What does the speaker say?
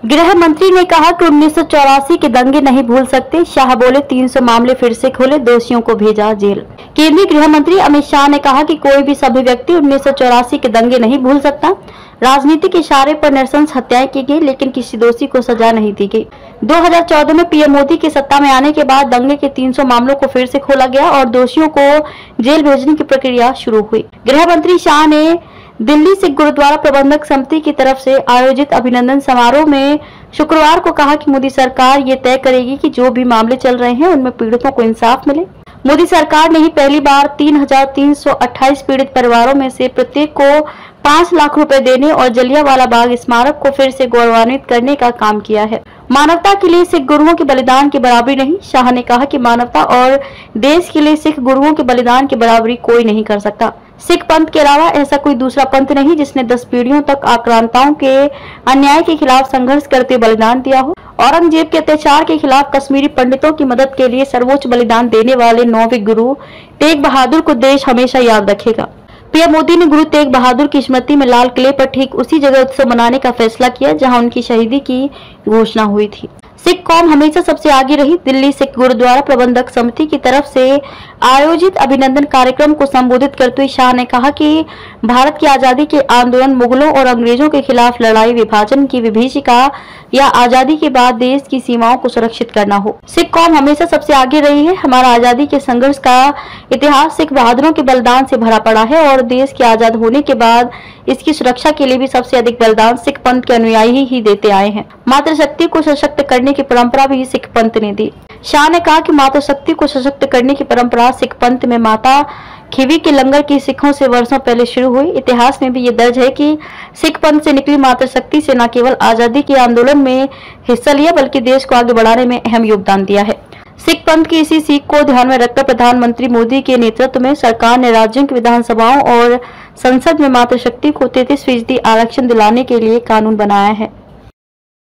गृह मंत्री ने कहा कि 1984 के दंगे नहीं भूल सकते। शाह बोले 300 मामले फिर से खोले, दोषियों को भेजा जेल। केंद्रीय गृह मंत्री अमित शाह ने कहा कि कोई भी सभ्य व्यक्ति 1984 के दंगे नहीं भूल सकता। राजनीतिक इशारे पर नृशंस हत्याएं की गई, लेकिन किसी दोषी को सजा नहीं दी गई। 2014 में पीएम मोदी के सत्ता में आने के बाद दंगे के 300 मामलों को फिर से खोला गया और दोषियों को जेल भेजने की प्रक्रिया शुरू हुई। गृह मंत्री शाह ने दिल्ली सिख गुरुद्वारा प्रबंधक समिति की तरफ से आयोजित अभिनंदन समारोह में शुक्रवार को कहा कि मोदी सरकार ये तय करेगी कि जो भी मामले चल रहे हैं उनमें पीड़ितों को इंसाफ मिले। मोदी सरकार ने ही पहली बार 3,328 पीड़ित परिवारों में से प्रत्येक को 5 लाख रुपए देने और जलियांवाला बाग स्मारक को फिर से गौरवान्वित करने का काम किया है। मानवता के लिए सिख गुरुओं के बलिदान की बराबरी नहीं। शाह ने कहा कि मानवता और देश के लिए सिख गुरुओं के बलिदान की बराबरी कोई नहीं कर सकता। सिख पंथ के अलावा ऐसा कोई दूसरा पंथ नहीं जिसने 10 पीढ़ियों तक आक्रांताओं के अन्याय के खिलाफ संघर्ष करते बलिदान दिया हो। औरंगजेब के अत्याचार के खिलाफ कश्मीरी पंडितों की मदद के लिए सर्वोच्च बलिदान देने वाले 9वें गुरु तेग बहादुर को देश हमेशा याद रखेगा। पीएम मोदी ने गुरु तेग बहादुर की स्मृति में लाल किले पर ठीक उसी जगह उत्सव मनाने का फैसला किया जहां उनकी शहीदी की घोषणा हुई थी। सिख कौम हमेशा सबसे आगे रही। दिल्ली सिख गुरुद्वारा प्रबंधक समिति की तरफ से आयोजित अभिनंदन कार्यक्रम को संबोधित करते हुए शाह ने कहा कि भारत की आजादी के आंदोलन मुगलों और अंग्रेजों के खिलाफ लड़ाई, विभाजन की विभीषिका या आजादी के बाद देश की सीमाओं को सुरक्षित करना हो। सिख कौम हमेशा सबसे आगे रही है। हमारा आजादी के संघर्ष का इतिहास सिख बहादुरों के बलिदान से भरा पड़ा है और देश के आजाद होने के बाद इसकी सुरक्षा के लिए भी सबसे अधिक बलिदान सिख पंथ के अनुयायी ही देते आए हैं। मातृशक्ति को सशक्त करने की परंपरा भी सिख पंथ ने दी। शाह ने कहा कि मातृशक्ति को सशक्त करने की परंपरा सिख पंथ में माता खीवी के लंगर की सिखों से वर्षों पहले शुरू हुई। इतिहास में भी ये दर्ज है कि सिख पंथ से निकली मातृशक्ति से न केवल आजादी के आंदोलन में हिस्सा लिया बल्कि देश को आगे बढ़ाने में अहम योगदान दिया है। सिख पंथ की इसी सीख को ध्यान में रखकर प्रधानमंत्री मोदी के नेतृत्व में सरकार ने राज्यों की विधानसभाओं और संसद में मातृशक्ति को 33% आरक्षण दिलाने के लिए कानून बनाया है।